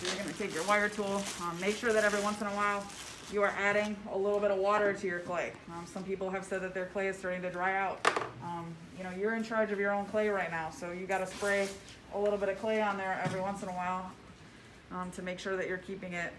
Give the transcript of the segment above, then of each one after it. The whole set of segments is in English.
So you're gonna take your wire tool, make sure that every once in a while you are adding a little bit of water to your clay. Some people have said that their clay is starting to dry out. You know, you're in charge of your own clay right now, so you gotta spray a little bit of clay on there every once in a while to make sure that you're keeping it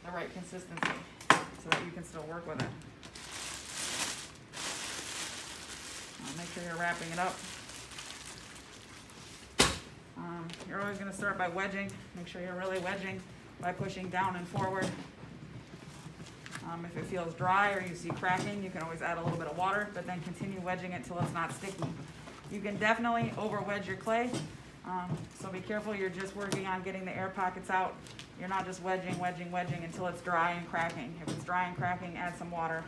the right consistency so that you can still work with it. Make sure you're wrapping it up. You're always going to start by wedging. Make sure you're really wedging by pushing down and forward. If it feels dry or you see cracking, you can always add a little bit of water, but then continue wedging it till it's not sticky. You can definitely over wedge your clay, so be careful. You're just working on getting the air pockets out. You're not just wedging until it's dry and cracking. If it's dry and cracking, add some water.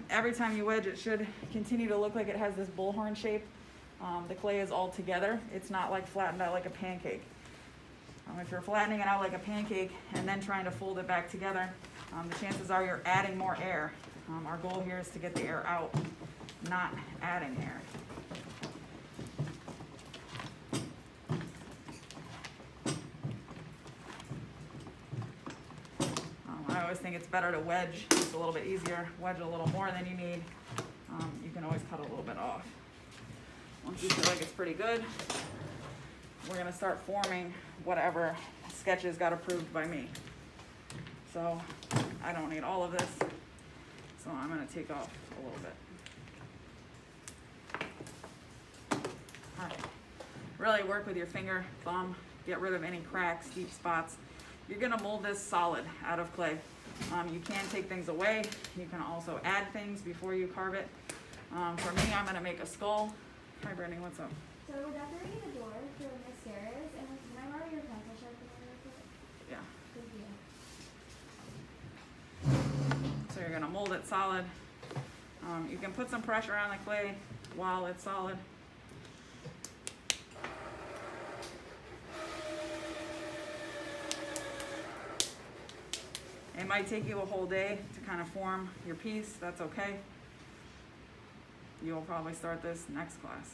Every time you wedge, it should continue to look like it has this bullhorn shape. The clay is all together. It's not like flattened out like a pancake. If you're flattening it out like a pancake and then trying to fold it back together, the chances are you're adding more air. Our goal here is to get the air out, not adding air. I always think it's better to wedge. It's a little bit easier. Wedge a little more than you need. You can always cut a little bit off. Once you feel like it's pretty good, we're going to start forming whatever sketches got approved by me. So I don't need all of this, so I'm going to take off a little bit. All right. Really work with your finger, thumb, get rid of any cracks, deep spots. You're going to mold this solid out of clay. You can take things away. You can also add things before you carve it. For me, I'm going to make a skull. Hi, Brittany, what's up? So we're decorating the door for Miss Sarah's, and can I borrow your pencil sharpener real quick? Yeah. Thank you. So you're going to mold it solid. You can put some pressure on the clay while it's solid. It might take you a whole day to kind of form your piece. That's okay. You will probably start this next class.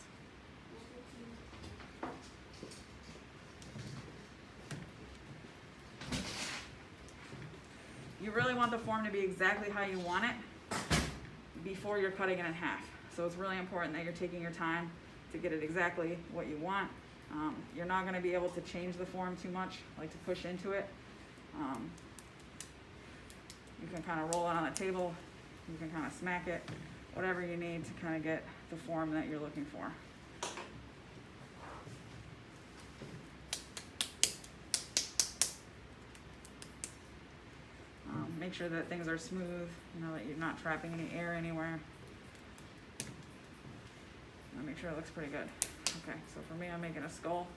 You really want the form to be exactly how you want it before you're cutting it in half. So it's really important that you're taking your time to get it exactly what you want. You're not going to be able to change the form too much, like to push into it. You can kind of roll it on the table. You can kind of smack it, whatever you need to kind of get the form that you're looking for. Make sure that things are smooth, you know, that you're not trapping any air anywhere. And make sure it looks pretty good. Okay, so for me, I'm making a skull.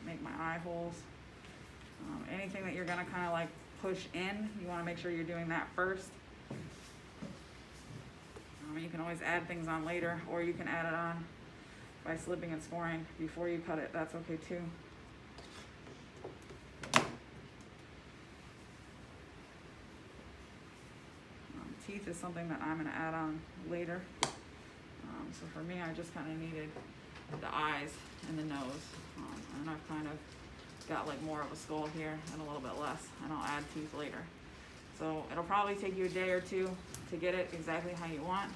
Make my eye holes. Anything that you're gonna kind of like push in, you wanna make sure you're doing that first. You can always add things on later, or you can add it on by slipping and scoring before you cut it. That's okay too. Teeth is something that I'm gonna add on later. So for me, I just kind of needed the eyes and the nose, and I've kind of got like more of a skull here and a little bit less, and I'll add teeth later. So it'll probably take you a day or two to get it exactly how you want.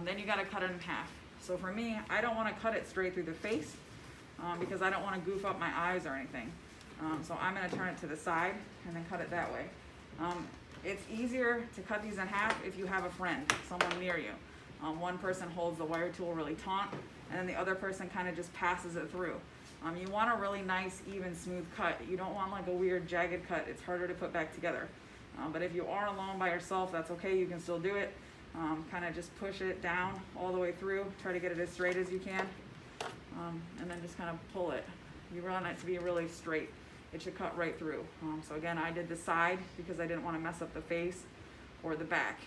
Then you gotta cut it in half. So for me, I don't wanna cut it straight through the face because I don't wanna goof up my eyes or anything. So I'm gonna turn it to the side and then cut it that way. It's easier to cut these in half if you have a friend, someone near you. One person holds the wire tool really taut, and then the other person kind of just passes it through. You want a really nice, even, smooth cut. You don't want like a weird, jagged cut. It's harder to put back together. But if you are alone by yourself, that's okay. You can still do it. Kind of just push it down all the way through. Try to get it as straight as you can. And then just kind of pull it. You want it to be really straight. It should cut right through. So again, I did the side because I didn't want to mess up the face or the back.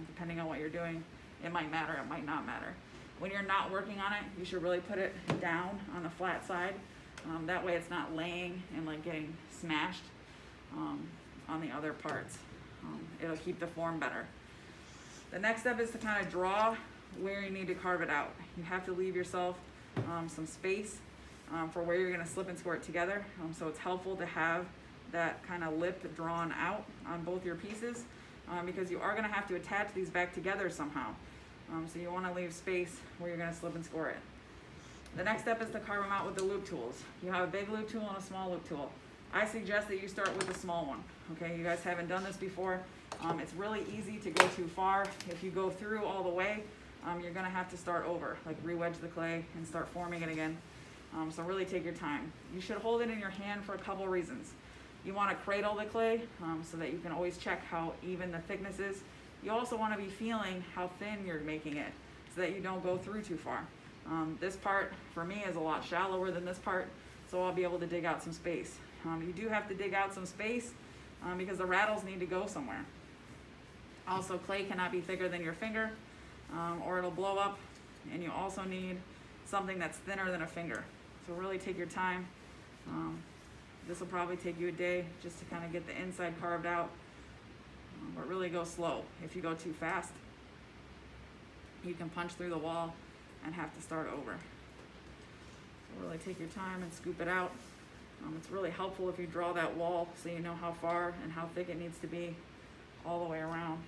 Depending on what you're doing, it might matter, it might not matter. When you're not working on it, you should really put it down on the flat side. That way it's not laying and like getting smashed on the other parts. It'll keep the form better. The next step is to kind of draw where you need to carve it out. You have to leave yourself some space for where you're going to slip and score it together. So it's helpful to have that kind of lip drawn out on both your pieces, because you are going to have to attach these back together somehow. So you want to leave space where you're going to slip and score it. The next step is to carve them out with the loop tools. You have a big loop tool and a small loop tool. I suggest that you start with the small one. Okay, you guys haven't done this before. It's really easy to go too far. If you go through all the way, you're going to have to start over, like re-wedge the clay and start forming it again. So really take your time. You should hold it in your hand for a couple reasons. You want to cradle the clay so that you can always check how even the thickness is. You also want to be feeling how thin you're making it so that you don't go through too far. This part for me is a lot shallower than this part, so I'll be able to dig out some space. You do have to dig out some space because the rattles need to go somewhere. Also, clay cannot be thicker than your finger or it'll blow up, and you also need something that's thinner than a finger. So really take your time. This will probably take you a day just to kind of get the inside carved out, but really go slow. If you go too fast, you can punch through the wall and have to start over. So really take your time and scoop it out. It's really helpful if you draw that wall so you know how far and how thick it needs to be all the way around.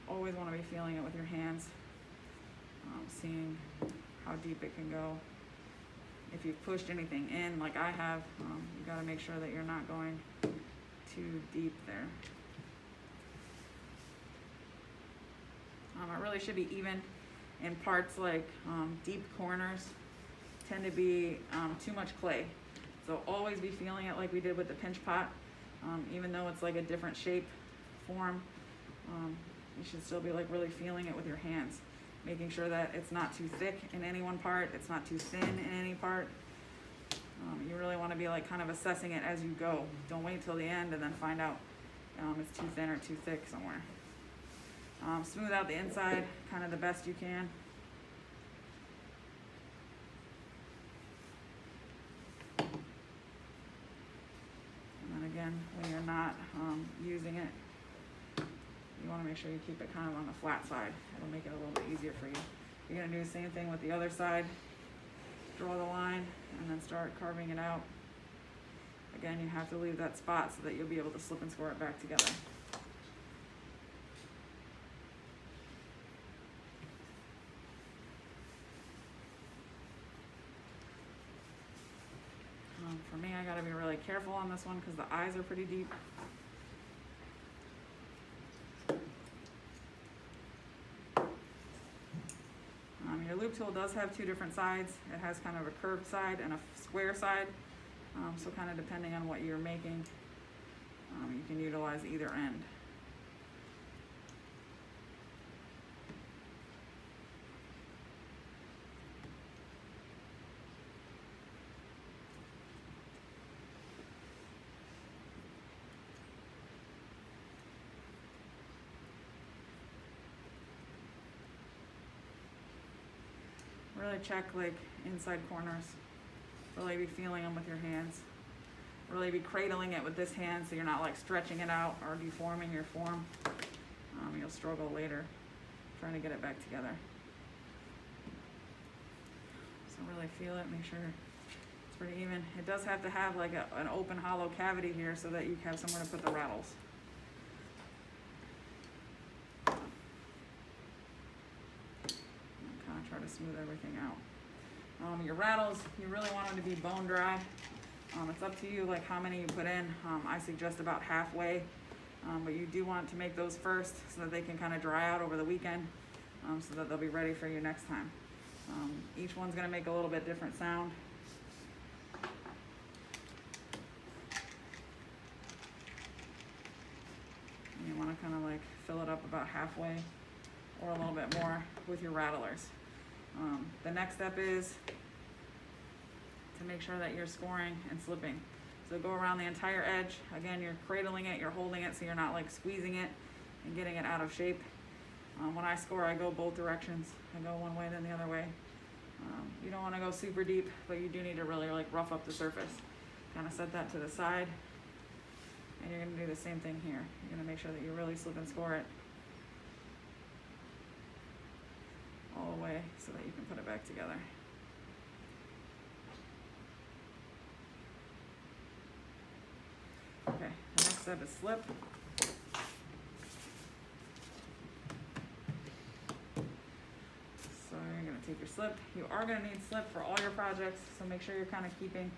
Always want to be feeling it with your hands, seeing how deep it can go. If you've pushed anything in like I have, you got to make sure that you're not going too deep there. It really should be even in parts like deep corners tend to be too much clay. So always be feeling it like we did with the pinch pot, even though it's like a different shape, form. You should still be like really feeling it with your hands, making sure that it's not too thick in any one part, it's not too thin in any part. You really want to be like kind of assessing it as you go. Don't wait till the end and then find out it's too thin or too thick somewhere. Smooth out the inside kind of the best you can. And then again, when you're not using it, you want to make sure you keep it kind of on the flat side. It'll make it a little bit easier for you. You're going to do the same thing with the other side. Draw the line and then start carving it out. Again, you have to leave that spot so that you'll be able to slip and score it back together. For me, I got to be really careful on this one because the eyes are pretty deep. Your loop tool does have two different sides. It has kind of a curved side and a square side. So kind of depending on what you're making, you can utilize either end. Really check like inside corners. Really be feeling them with your hands. Really be cradling it with this hand so you're not like stretching it out or deforming your form. You'll struggle later trying to get it back together. So really feel it, make sure it's pretty even. It does have to have like an open hollow cavity here so that you have somewhere to put the rattles. Try to smooth everything out. Your rattles, you really want them to be bone dry. It's up to you like how many you put in. I suggest about halfway, but you do want to make those first so that they can kind of dry out over the weekend, so that they'll be ready for you next time. Each one's going to make a little bit different sound. And you want to kind of like fill it up about halfway or a little bit more with your rattlers. The next step is to make sure that you're scoring and slipping. So go around the entire edge. Again, you're cradling it, you're holding it so you're not like squeezing it and getting it out of shape. When I score, I go both directions. I go one way, then the other way. You don't want to go super deep, but you do need to really like rough up the surface. Kind of set that to the side. And you're going to do the same thing here. You're going to make sure that you really slip and score it all the way so that you can put it back together. Okay, the next step is slip. So you're going to take your slip. You are going to need slip for all your projects, so make sure you're kind of keeping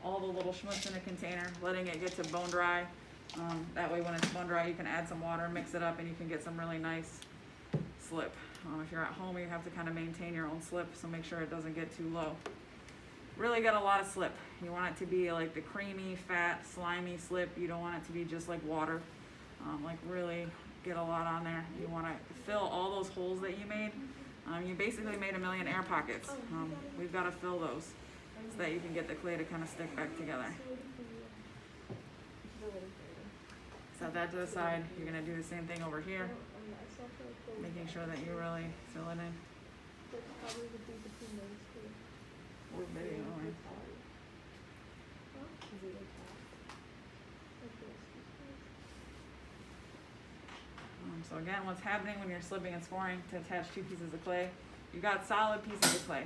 all the little schmutz in a container, letting it get to bone dry. That way when it's bone dry, you can add some water, mix it up, and you can get some really nice slip. If you're at home, you have to kind of maintain your own slip, so make sure it doesn't get too low. Really get a lot of slip. You want it to be like the creamy, fat, slimy slip. You don't want it to be just like water. Like really get a lot on there. You want to fill all those holes that you made. You basically made 1,000,000 air pockets. We've got to fill those so that you can get the clay to kind of stick back together. Set that to the side. You're going to do the same thing over here, making sure that you really fill it in. We're video, right? So again, what's happening when you're slipping and scoring to attach two pieces of clay, you got solid pieces of clay.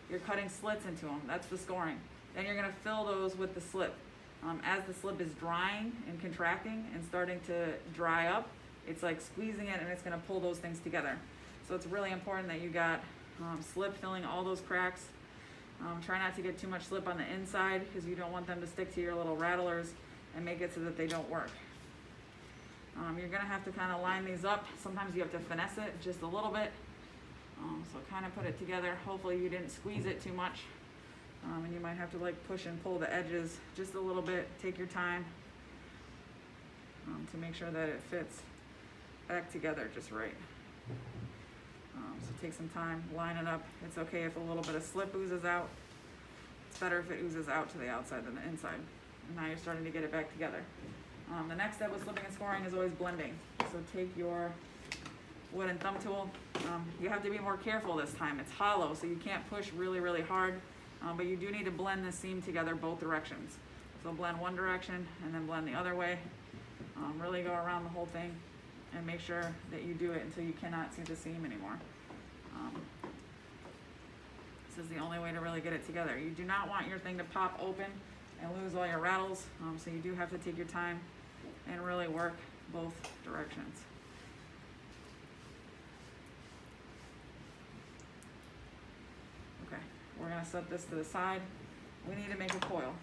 You're cutting slits into them. That's the scoring. Then you're going to fill those with the slip. As the slip is drying and contracting and starting to dry up, it's like squeezing it and it's going to pull those things together. So it's really important that you got slip filling all those cracks. Try not to get too much slip on the inside because you don't want them to stick to your little rattlers and make it so that they don't work. You're going to have to kind of line these up. Sometimes you have to finesse it just a little bit. So kind of put it together. Hopefully you didn't squeeze it too much. And you might have to like push and pull the edges just a little bit. Take your time to make sure that it fits back together just right. So take some time, line it up. It's okay if a little bit of slip oozes out. It's better if it oozes out to the outside than the inside. And now you're starting to get it back together. The next step with slipping and scoring is always blending. So take your wooden thumb tool. You have to be more careful this time. It's hollow, so you can't push really, really hard. But you do need to blend the seam together both directions. So blend one direction and then blend the other way. Really go around the whole thing and make sure that you do it until you cannot see the seam anymore. This is the only way to really get it together. You do not want your thing to pop open and lose all your rattles, so you do have to take your time and really work both directions. Okay, we're going to set this to the side. We need to make a coil.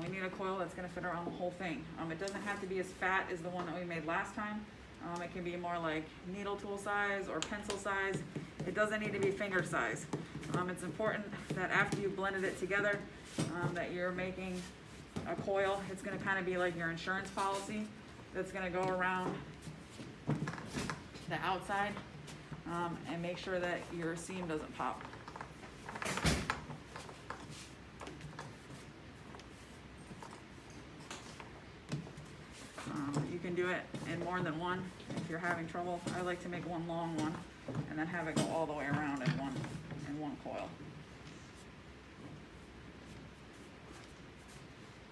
We need a coil that's going to fit around the whole thing. It doesn't have to be as fat as the one that we made last time. It can be more like needle tool size or pencil size. It doesn't need to be finger size. It's important that after you've blended it together, that you're making a coil. It's going to kind of be like your insurance policy that's going to go around the outside and make sure that your seam doesn't pop. You can do it in more than one if you're having trouble. I like to make one long one and then have it go all the way around in one coil.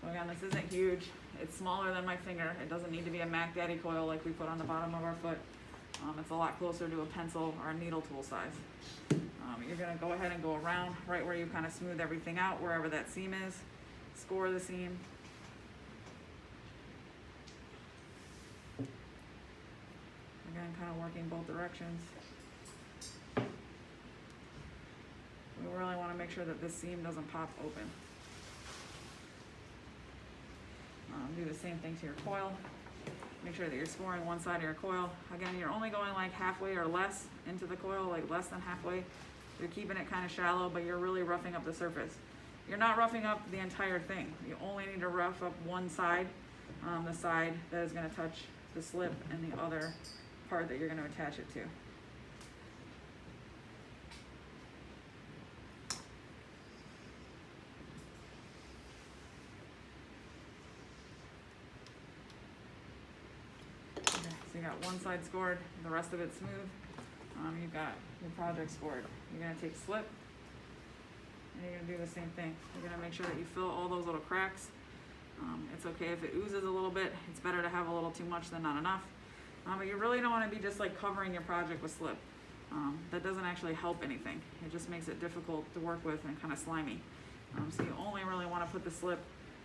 So again, this isn't huge. It's smaller than my finger. It doesn't need to be a Mac Daddy coil like we put on the bottom of our foot. It's a lot closer to a pencil or a needle tool size. You're going to go ahead and go around right where you kind of smooth everything out, wherever that seam is. Score the seam. Again, kind of working both directions. We really want to make sure that this seam doesn't pop open. Do the same thing to your coil. Make sure that you're scoring one side of your coil. Again, you're only going like halfway or less into the coil, like less than halfway. You're keeping it kind of shallow, but you're really roughing up the surface. You're not roughing up the entire thing. You only need to rough up one side, the side that is going to touch the slip and the other part that you're going to attach it to. So you got one side scored, the rest of it smooth. You've got your project scored. You're going to take slip you're gonna do the same thing. You're gonna make sure that you fill all those little cracks. It's okay if it oozes a little bit. It's better to have a little too much than not enough. But you really don't want to be just like covering your project with slip. That doesn't actually help anything. It just makes it difficult to work with and kind of slimy. So you only really want to put the slip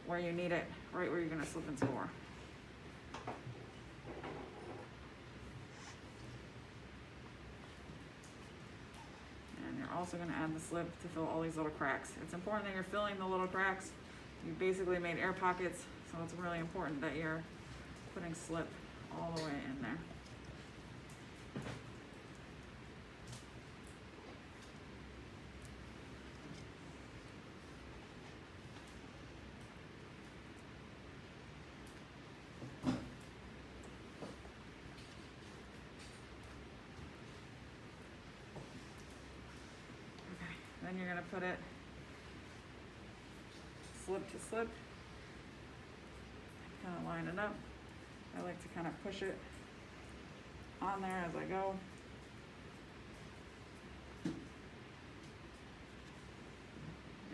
where you need it, right where you're going to slip and score. And you're also going to add the slip to fill all these little cracks. It's important that you're filling the little cracks. You basically made air pockets, so it's really important that you're putting slip all the way in there. Okay, then you're going to put it slip to slip, kind of line it up. I like to kind of push it on there as I go. Get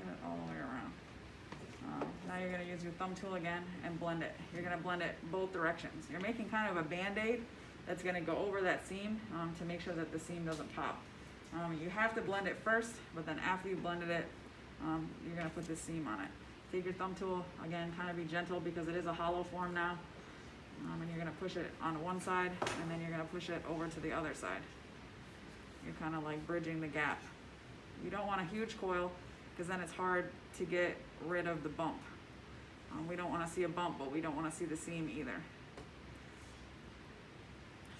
it all the way around. Now you're going to use your thumb tool again and blend it. You're going to blend it both directions. You're making kind of a band-aid that's going to go over that seam to make sure that the seam doesn't pop. You have to blend it first, but then after you blended it, you're going to put this seam on it. Take your thumb tool, again, kind of be gentle because it is a hollow form now. And you're going to push it on one side, and then you're going to push it over to the other side. You're kind of like bridging the gap. You don't want a huge coil because then it's hard to get rid of the bump. We don't want to see a bump, but we don't want to see the seam either.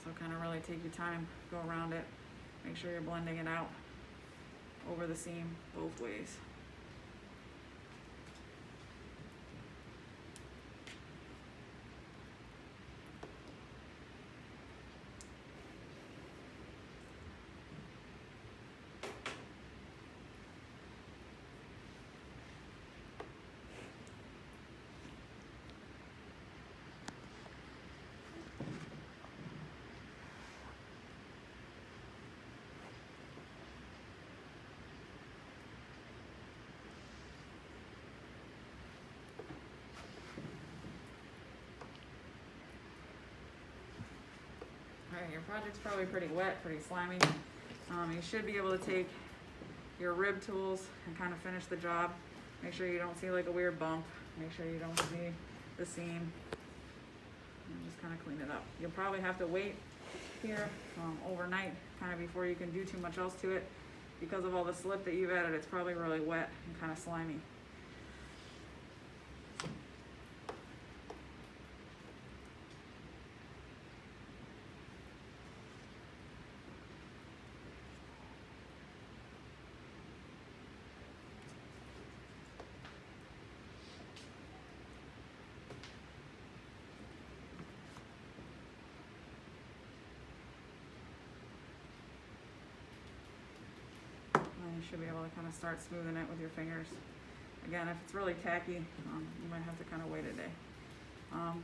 So kind of really take your time, go around it, make sure you're blending it out over the seam both ways. Alright, your project's probably pretty wet, pretty slimy. You should be able to take your rib tools and kind of finish the job. Make sure you don't see like a weird bump. Make sure you don't see the seam. And just kind of clean it up. You'll probably have to wait here overnight kind of before you can do too much else to it. Because of all the slip that you've added, it's probably really wet and kind of slimy. You should be able to kind of start smoothing it with your fingers. Again, if it's really tacky, you might have to kind of wait a day.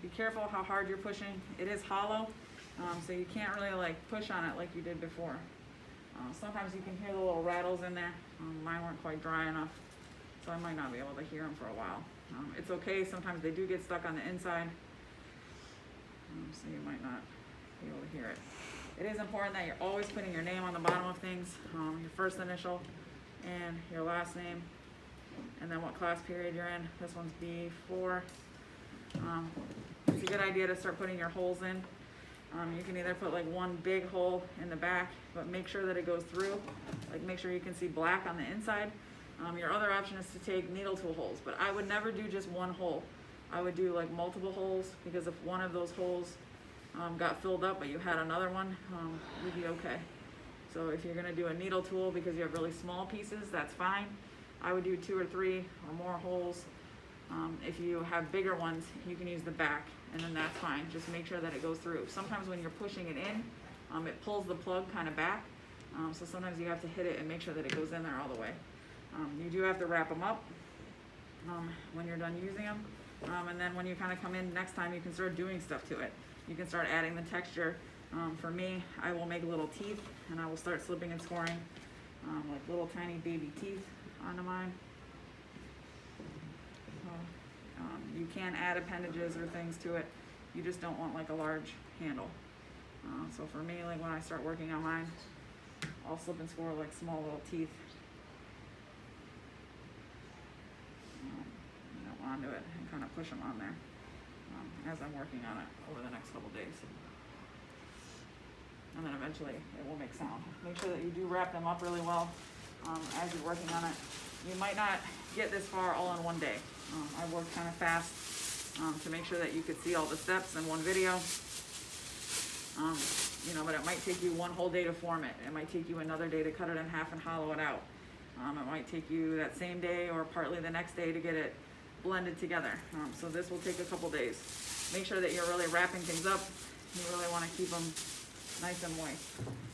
Be careful how hard you're pushing. It is hollow, so you can't really like push on it like you did before. Sometimes you can hear the little rattles in there. Mine weren't quite dry enough, so I might not be able to hear them for a while. It's okay, sometimes they do get stuck on the inside, so you might not be able to hear it. It is important that you're always putting your name on the bottom of things, your first initial and your last name, and then what class period you're in. This one's B4. It's a good idea to start putting your holes in. You can either put like one big hole in the back, but make sure that it goes through. Like make sure you can see black on the inside. Your other option is to take needle tool holes, but I would never do just one hole. I would do like multiple holes, because if one of those holes got filled up but you had another one, you'd be okay. So if you're going to do a needle tool because you have really small pieces, that's fine. I would do 2 or 3 or more holes. If you have bigger ones, you can use the back, and then that's fine. Just make sure that it goes through. Sometimes when you're pushing it in, it pulls the plug kind of back, so sometimes you have to hit it and make sure that it goes in there all the way. You do have to wrap them up when you're done using them, and then when you kind of come in next time, you can start doing stuff to it. You can start adding the texture. For me, I will make little teeth, and I will start slipping and scoring like little tiny baby teeth onto mine. can add appendages or things to it. You just don't want like a large handle. So for me, like when I start working on mine, I'll slip and score like small little teeth, onto it and kind of push them on there as I'm working on it over the next couple days. And then eventually it will make sound. Make sure that you do wrap them up really well as you're working on it. You might not get this far all in one day. I worked kind of fast to make sure that you could see all the steps in one video. But it might take you one whole day to form it. It might take you another day to cut it in half and hollow it out. It might take you that same day or partly the next day to get it blended together. So this will take a couple days. Make sure that you're really wrapping things up. You really want to keep them nice and moist.